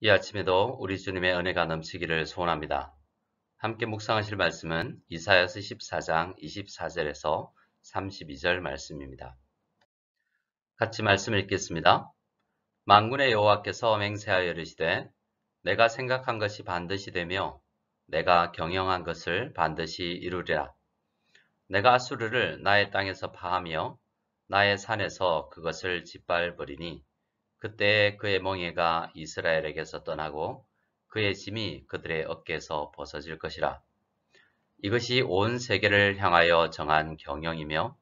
이 아침에도 우리 주님의 은혜가 넘치기를 소원합니다. 함께 묵상하실 말씀은 이사야서 14장 24절에서 32절 말씀입니다. 같이 말씀 읽겠습니다. 만군의 여호와께서 맹세하여 이르시되 내가 생각한 것이 반드시 되며 내가 경영한 것을 반드시 이루리라. 내가 아수르를 나의 땅에서 파하며 나의 산에서 그것을 짓밟으리니 그때에 그의 멍에가 이스라엘에게서 떠나고 그의 짐이 그들의 어깨에서 벗어질 것이라. 이것이 온 세계를 향하여 정한 경영이며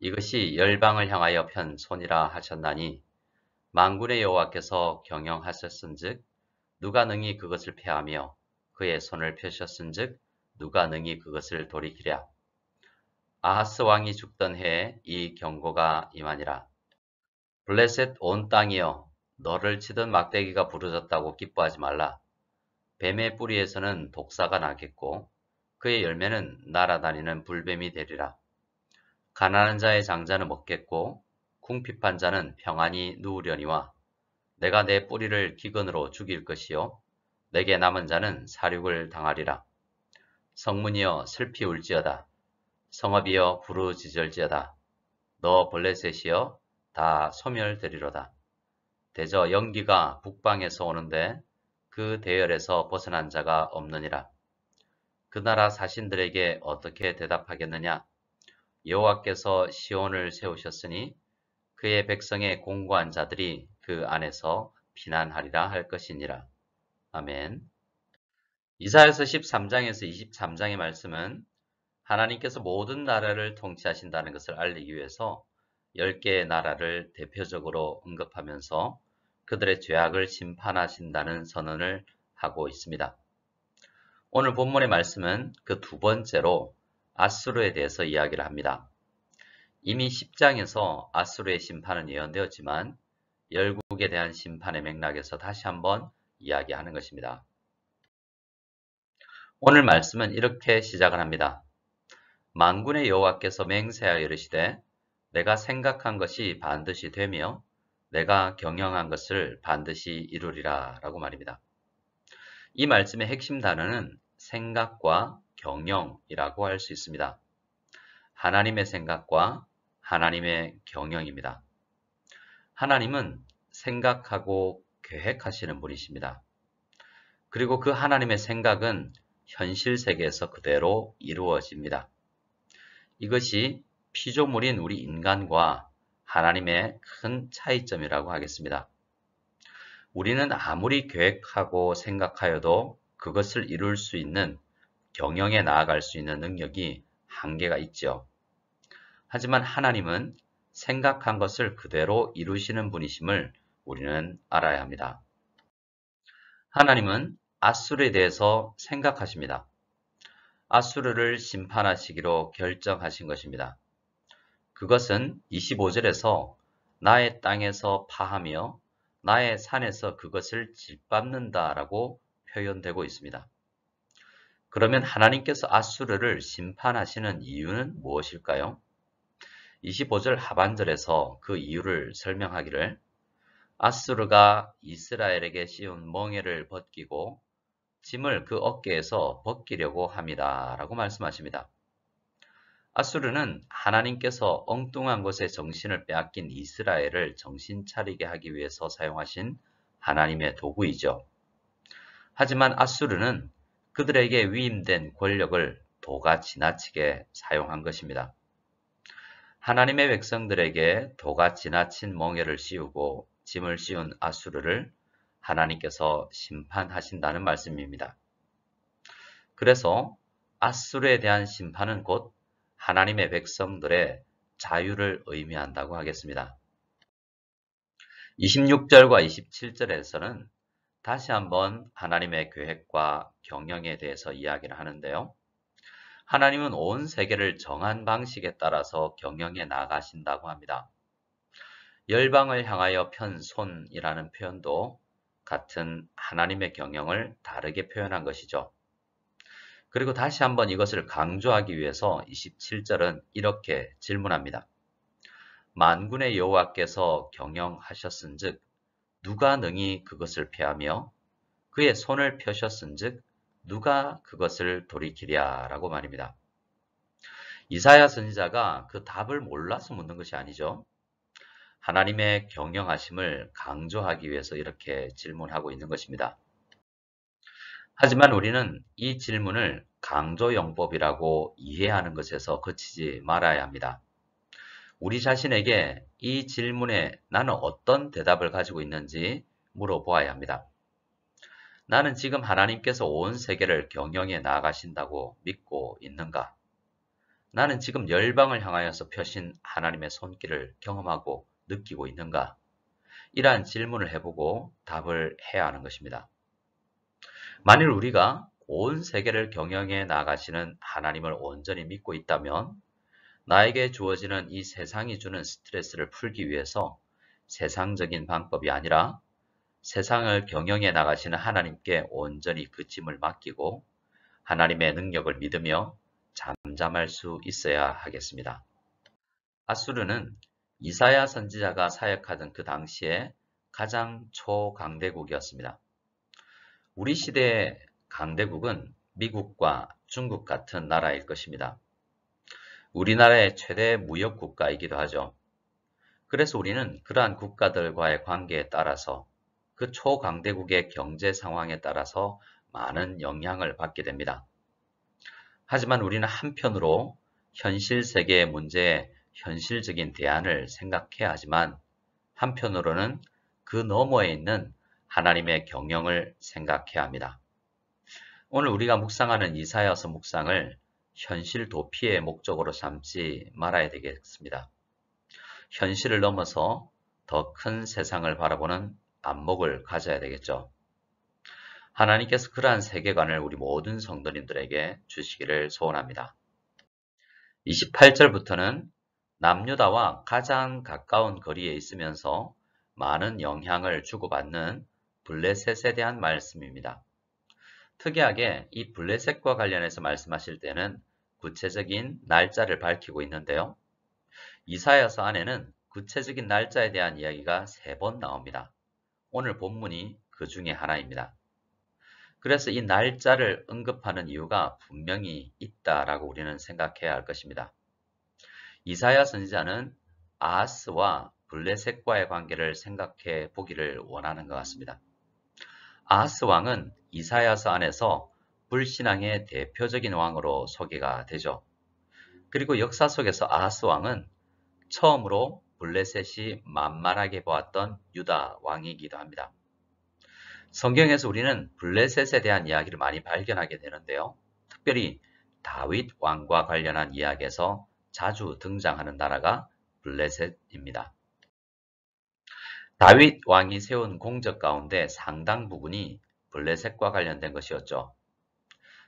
이것이 열방을 향하여 편 손이라 하셨나니 만군의 여호와께서 경영하셨은즉 누가 능히 그것을 패하며 그의 손을 펴셨은즉 누가 능히 그것을 돌이키랴. 아하스 왕이 죽던 해에 이 경고가 임하니라. 블레셋 온 땅이여 너를 치던 막대기가 부러졌다고 기뻐하지 말라. 뱀의 뿌리에서는 독사가 나겠고 그의 열매는 날아다니는 불뱀이 되리라. 가난한 자의 장자는 먹겠고 궁핍한 자는 평안히 누우려니와 내가 내 뿌리를 기근으로 죽일 것이요 내게 남은 자는 사륙을 당하리라. 성문이여 슬피 울지어다. 성읍이여 부르짖을지어다. 너 블레셋이여 다 소멸되리로다. 대저 연기가 북방에서 오는데 그 대열에서 벗어난 자가 없느니라. 그 나라 사신들에게 어떻게 대답하겠느냐? 여호와께서 시온을 세우셨으니 그의 백성의 공고한 자들이 그 안에서 피난하리라 할 것이니라. 아멘. 이사야서 13장에서 23장의 말씀은 하나님께서 모든 나라를 통치하신다는 것을 알리기 위해서 10개의 나라를 대표적으로 언급하면서 그들의 죄악을 심판하신다는 선언을 하고 있습니다. 오늘 본문의 말씀은 그 두 번째로 아수르에 대해서 이야기를 합니다. 이미 10장에서 아수르의 심판은 예언되었지만 열국에 대한 심판의 맥락에서 다시 한번 이야기하는 것입니다. 오늘 말씀은 이렇게 시작을 합니다. 만군의 여호와께서 맹세하여 이르시되 내가 생각한 것이 반드시 되며 내가 경영한 것을 반드시 이루리라 라고 말입니다. 이 말씀의 핵심 단어는 생각과 경영이라고 할 수 있습니다. 하나님의 생각과 하나님의 경영입니다. 하나님은 생각하고 계획하시는 분이십니다. 그리고 그 하나님의 생각은 현실 세계에서 그대로 이루어집니다. 이것이 피조물인 우리 인간과 하나님의 큰 차이점이라고 하겠습니다. 우리는 아무리 계획하고 생각하여도 그것을 이룰 수 있는 경영에 나아갈 수 있는 능력이 한계가 있죠. 하지만 하나님은 생각한 것을 그대로 이루시는 분이심을 우리는 알아야 합니다. 하나님은 아수르에 대해서 생각하십니다. 아수르를 심판하시기로 결정하신 것입니다. 그것은 25절에서 나의 땅에서 파하며 나의 산에서 그것을 짓밟는다 라고 표현되고 있습니다. 그러면 하나님께서 아수르를 심판하시는 이유는 무엇일까요? 25절 하반절에서 그 이유를 설명하기를 아수르가 이스라엘에게 씌운 멍에를 벗기고 짐을 그 어깨에서 벗기려고 합니다 라고 말씀하십니다. 아수르는 하나님께서 엉뚱한 것에 정신을 빼앗긴 이스라엘을 정신 차리게 하기 위해서 사용하신 하나님의 도구이죠. 하지만 아수르는 그들에게 위임된 권력을 도가 지나치게 사용한 것입니다. 하나님의 백성들에게 도가 지나친 멍에를 씌우고 짐을 씌운 아수르를 하나님께서 심판하신다는 말씀입니다. 그래서 아수르에 대한 심판은 곧 하나님의 백성들의 자유를 의미한다고 하겠습니다. 26절과 27절에서는 다시 한번 하나님의 계획과 경영에 대해서 이야기를 하는데요. 하나님은 온 세계를 정한 방식에 따라서 경영해 나가신다고 합니다. 열방을 향하여 편 손이라는 표현도 같은 하나님의 경영을 다르게 표현한 것이죠. 그리고 다시 한번 이것을 강조하기 위해서 27절은 이렇게 질문합니다. 만군의 여호와께서 경영하셨은즉 누가 능히 그것을 패하며 그의 손을 펴셨은즉 누가 그것을 돌이키랴 라고 말입니다. 이사야 선지자가 그 답을 몰라서 묻는 것이 아니죠. 하나님의 경영하심을 강조하기 위해서 이렇게 질문하고 있는 것입니다. 하지만 우리는 이 질문을 강조용법이라고 이해하는 것에서 그치지 말아야 합니다. 우리 자신에게 이 질문에 나는 어떤 대답을 가지고 있는지 물어보아야 합니다. 나는 지금 하나님께서 온 세계를 경영해 나가신다고 믿고 있는가? 나는 지금 열방을 향하여서 펴신 하나님의 손길을 경험하고 느끼고 있는가? 이러한 질문을 해보고 답을 해야 하는 것입니다. 만일 우리가 온 세계를 경영해 나가시는 하나님을 온전히 믿고 있다면 나에게 주어지는 이 세상이 주는 스트레스를 풀기 위해서 세상적인 방법이 아니라 세상을 경영해 나가시는 하나님께 온전히 그 짐을 맡기고 하나님의 능력을 믿으며 잠잠할 수 있어야 하겠습니다. 아수르는 이사야 선지자가 사역하던 그 당시에 가장 초강대국이었습니다. 우리 시대의 강대국은 미국과 중국 같은 나라일 것입니다. 우리나라의 최대 무역 국가이기도 하죠. 그래서 우리는 그러한 국가들과의 관계에 따라서 그 초강대국의 경제 상황에 따라서 많은 영향을 받게 됩니다. 하지만 우리는 한편으로 현실 세계의 문제에 현실적인 대안을 생각해야 하지만 한편으로는 그 너머에 있는 하나님의 경영을 생각해야 합니다. 오늘 우리가 묵상하는 이사야서 묵상을 현실 도피의 목적으로 삼지 말아야 되겠습니다. 현실을 넘어서 더 큰 세상을 바라보는 안목을 가져야 되겠죠. 하나님께서 그러한 세계관을 우리 모든 성도님들에게 주시기를 소원합니다. 28절부터는 남유다와 가장 가까운 거리에 있으면서 많은 영향을 주고받는 블레셋에 대한 말씀입니다. 특이하게 이 블레셋과 관련해서 말씀하실 때는 구체적인 날짜를 밝히고 있는데요. 이사야서 안에는 구체적인 날짜에 대한 이야기가 3번 나옵니다. 오늘 본문이 그 중에 하나입니다. 그래서 이 날짜를 언급하는 이유가 분명히 있다라고 우리는 생각해야 할 것입니다. 이사야 선지자는 아하스와 블레셋과의 관계를 생각해 보기를 원하는 것 같습니다. 아하스 왕은 이사야서 안에서 불신앙의 대표적인 왕으로 소개가 되죠. 그리고 역사 속에서 아하스 왕은 처음으로 블레셋이 만만하게 보았던 유다 왕이기도 합니다. 성경에서 우리는 블레셋에 대한 이야기를 많이 발견하게 되는데요. 특별히 다윗 왕과 관련한 이야기에서 자주 등장하는 나라가 블레셋입니다. 다윗 왕이 세운 공적 가운데 상당 부분이 블레셋과 관련된 것이었죠.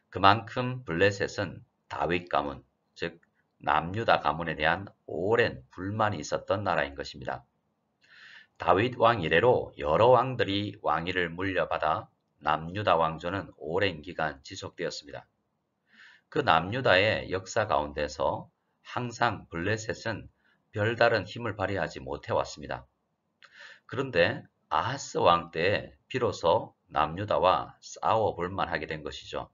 그만큼 블레셋은 다윗 가문, 즉 남유다 가문에 대한 오랜 불만이 있었던 나라인 것입니다. 다윗 왕 이래로 여러 왕들이 왕위를 물려받아 남유다 왕조는 오랜 기간 지속되었습니다. 그 남유다의 역사 가운데서 항상 블레셋은 별다른 힘을 발휘하지 못해왔습니다. 그런데 아하스 왕 때에 비로소 남유다와 싸워볼 만하게 된 것이죠.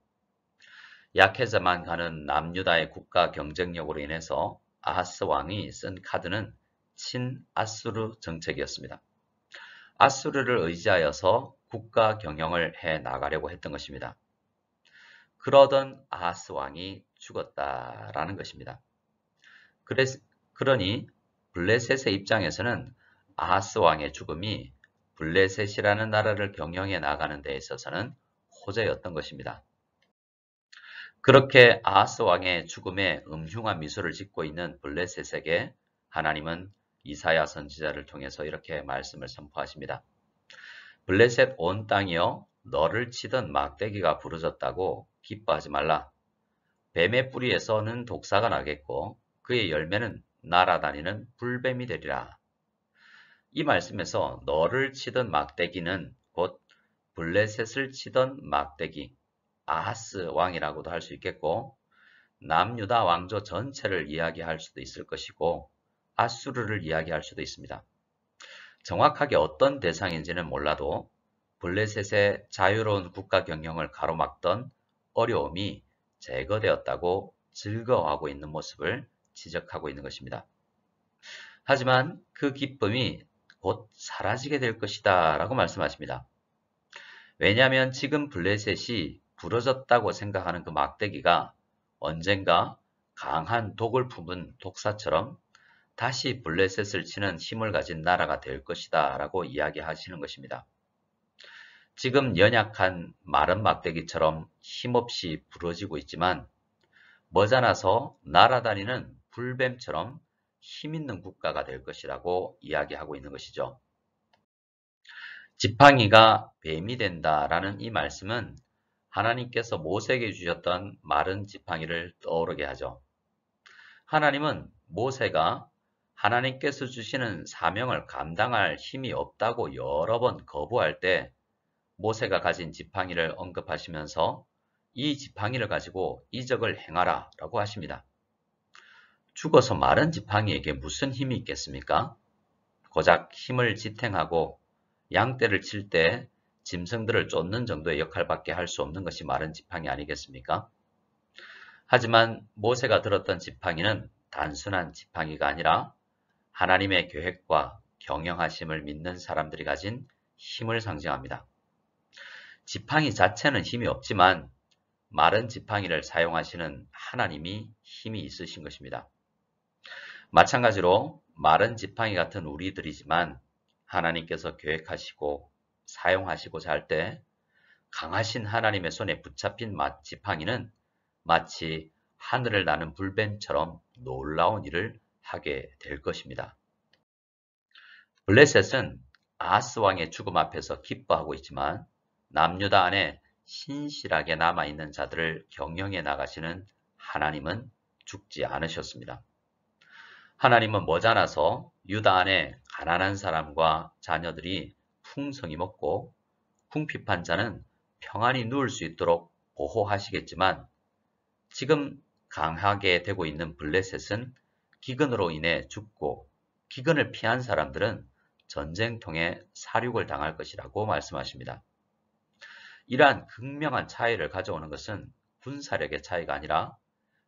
약해져만 가는 남유다의 국가 경쟁력으로 인해서 아하스 왕이 쓴 카드는 친아수르 정책이었습니다. 아수르를 의지하여서 국가 경영을 해 나가려고 했던 것입니다. 그러던 아하스 왕이 죽었다라는 것입니다. 그러니 블레셋의 입장에서는 아하스 왕의 죽음이 블레셋이라는 나라를 경영해 나가는 데 있어서는 호재였던 것입니다. 그렇게 아하스 왕의 죽음에 음흉한 미소를 짓고 있는 블레셋에게 하나님은 이사야 선지자를 통해서 이렇게 말씀을 선포하십니다. 블레셋 온 땅이여 너를 치던 막대기가 부러졌다고 기뻐하지 말라. 뱀의 뿌리에서는 독사가 나겠고 그의 열매는 날아다니는 불뱀이 되리라. 이 말씀에서 너를 치던 막대기는 곧 블레셋을 치던 막대기, 아하스 왕이라고도 할 수 있겠고 남유다 왕조 전체를 이야기할 수도 있을 것이고 아수르를 이야기할 수도 있습니다. 정확하게 어떤 대상인지는 몰라도 블레셋의 자유로운 국가 경영을 가로막던 어려움이 제거되었다고 즐거워하고 있는 모습을 지적하고 있는 것입니다. 하지만 그 기쁨이 곧 사라지게 될 것이다 라고 말씀하십니다. 왜냐하면 지금 블레셋이 부러졌다고 생각하는 그 막대기가 언젠가 강한 독을 품은 독사처럼 다시 블레셋을 치는 힘을 가진 나라가 될 것이다 라고 이야기하시는 것입니다. 지금 연약한 마른 막대기처럼 힘없이 부러지고 있지만 머지않아서 날아다니는 불뱀처럼 힘있는 국가가 될 것이라고 이야기하고 있는 것이죠. 지팡이가 뱀이 된다라는 이 말씀은 하나님께서 모세에게 주셨던 마른 지팡이를 떠오르게 하죠. 하나님은 모세가 하나님께서 주시는 사명을 감당할 힘이 없다고 여러 번 거부할 때 모세가 가진 지팡이를 언급하시면서 이 지팡이를 가지고 이적을 행하라 라고 하십니다. 죽어서 마른 지팡이에게 무슨 힘이 있겠습니까? 고작 힘을 지탱하고 양떼를 칠 때 짐승들을 쫓는 정도의 역할밖에 할 수 없는 것이 마른 지팡이 아니겠습니까? 하지만 모세가 들었던 지팡이는 단순한 지팡이가 아니라 하나님의 계획과 경영하심을 믿는 사람들이 가진 힘을 상징합니다. 지팡이 자체는 힘이 없지만 마른 지팡이를 사용하시는 하나님이 힘이 있으신 것입니다. 마찬가지로 마른 지팡이 같은 우리들이지만 하나님께서 계획하시고 사용하시고자 할 때 강하신 하나님의 손에 붙잡힌 지팡이는 마치 하늘을 나는 불뱀처럼 놀라운 일을 하게 될 것입니다. 블레셋은 아하스 왕의 죽음 앞에서 기뻐하고 있지만 남유다 안에 신실하게 남아있는 자들을 경영해 나가시는 하나님은 죽지 않으셨습니다. 하나님은 머지않아서 유다 안에 가난한 사람과 자녀들이 풍성히 먹고 궁핍한 자는 평안히 누울 수 있도록 보호하시겠지만 지금 강하게 되고 있는 블레셋은 기근으로 인해 죽고 기근을 피한 사람들은 전쟁통에 사륙을 당할 것이라고 말씀하십니다. 이러한 극명한 차이를 가져오는 것은 군사력의 차이가 아니라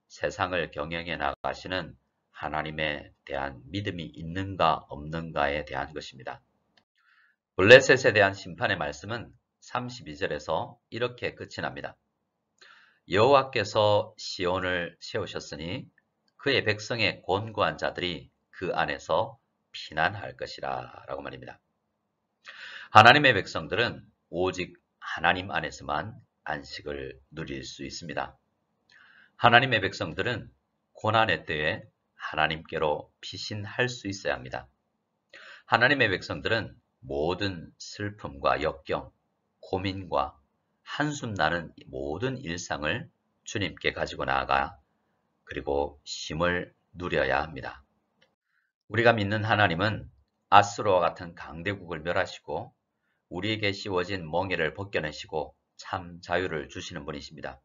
세상을 경영해 나가시는 하나님에 대한 믿음이 있는가 없는가에 대한 것입니다. 블레셋에 대한 심판의 말씀은 32절에서 이렇게 끝이 납니다. 여호와께서 시온을 세우셨으니 그의 백성의 곤고한 자들이 그 안에서 피난할 것이라 라고 말입니다. 하나님의 백성들은 오직 하나님 안에서만 안식을 누릴 수 있습니다. 하나님의 백성들은 고난의 때에 하나님께로 피신할 수 있어야 합니다. 하나님의 백성들은 모든 슬픔과 역경, 고민과 한숨 나는 모든 일상을 주님께 가지고 나아가 그리고 쉼을 누려야 합니다. 우리가 믿는 하나님은 아수르와 같은 강대국을 멸하시고 우리에게 씌워진 멍에를 벗겨내시고 참 자유를 주시는 분이십니다.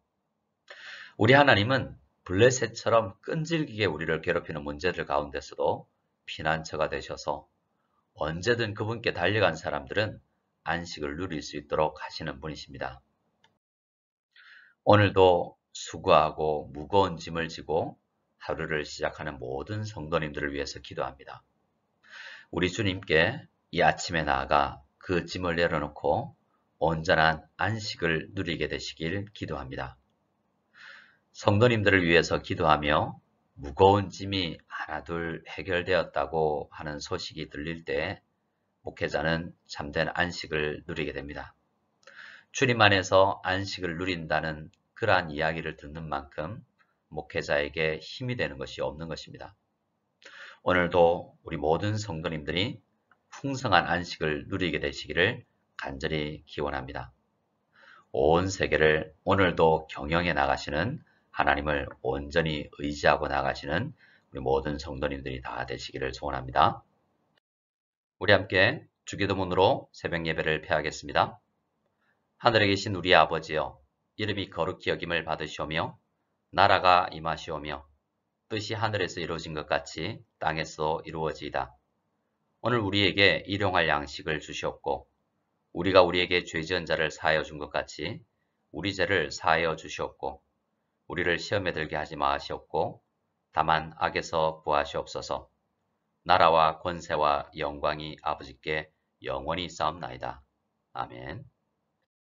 우리 하나님은 블레셋처럼 끈질기게 우리를 괴롭히는 문제들 가운데서도 피난처가 되셔서 언제든 그분께 달려간 사람들은 안식을 누릴 수 있도록 하시는 분이십니다. 오늘도 수고하고 무거운 짐을 지고 하루를 시작하는 모든 성도님들을 위해서 기도합니다. 우리 주님께 이 아침에 나아가 그 짐을 내려놓고 온전한 안식을 누리게 되시길 기도합니다. 성도님들을 위해서 기도하며 무거운 짐이 하나둘 해결되었다고 하는 소식이 들릴 때 목회자는 참된 안식을 누리게 됩니다. 주님 안에서 안식을 누린다는 그러한 이야기를 듣는 만큼 목회자에게 힘이 되는 것이 없는 것입니다. 오늘도 우리 모든 성도님들이 풍성한 안식을 누리게 되시기를 간절히 기원합니다. 온 세계를 오늘도 경영해 나가시는 하나님을 온전히 의지하고 나가시는 우리 모든 성도님들이 다 되시기를 소원합니다. 우리 함께 주기도문으로 새벽 예배를 폐하겠습니다. 하늘에 계신 우리 아버지여, 이름이 거룩히 여김을 받으시오며 나라가 임하시오며 뜻이 하늘에서 이루어진 것 같이 땅에서 이루어지이다. 오늘 우리에게 일용할 양식을 주시옵고 우리가 우리에게 죄 지은 자를 사하여 준 것 같이 우리 죄를 사하여 주시옵고 우리를 시험에 들게 하지 마시옵고 다만 악에서 구하시옵소서. 나라와 권세와 영광이 아버지께 영원히 싸움나이다. 아멘.